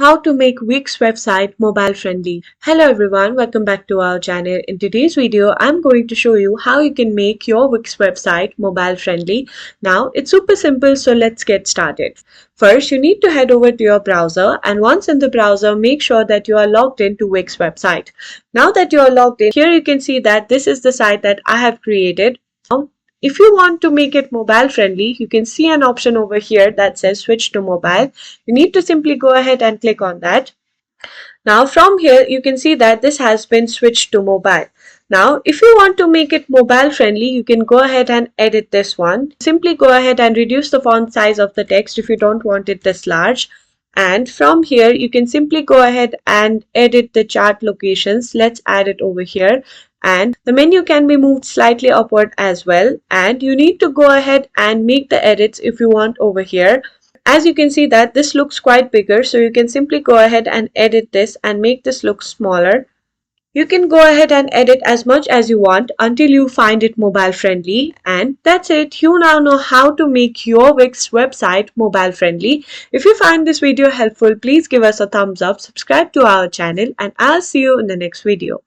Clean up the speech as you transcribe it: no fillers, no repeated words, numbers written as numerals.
How to make WIX website mobile friendly. Hello everyone, welcome back to our channel. In today's video, I'm going to show you how you can make your WIX website mobile friendly. Now, it's super simple, so let's get started. First, you need to head over to your browser, and once in the browser, make sure that you are logged into WIX website. Now that you are logged in, here you can see that this is the site that I have created. Now, if you want to make it mobile friendly, you can see an option over here that says switch to mobile. You need to simply go ahead and click on that. Now from here you can see that this has been switched to mobile. Now if you want to make it mobile friendly, you can go ahead and edit this one. Simply go ahead and reduce the font size of the text if you don't want it this large. And from here you can simply go ahead and edit the chart locations. Let's add it over here. And the menu can be moved slightly upward as well, and you need to go ahead and make the edits if you want over here. As you can see that this looks quite bigger, so you can simply go ahead and edit this and make this look smaller. You can go ahead and edit as much as you want until you find it mobile friendly, and that's it. You now know how to make your WIX website mobile friendly. If you find this video helpful, please give us a thumbs up, subscribe to our channel, and I'll see you in the next video.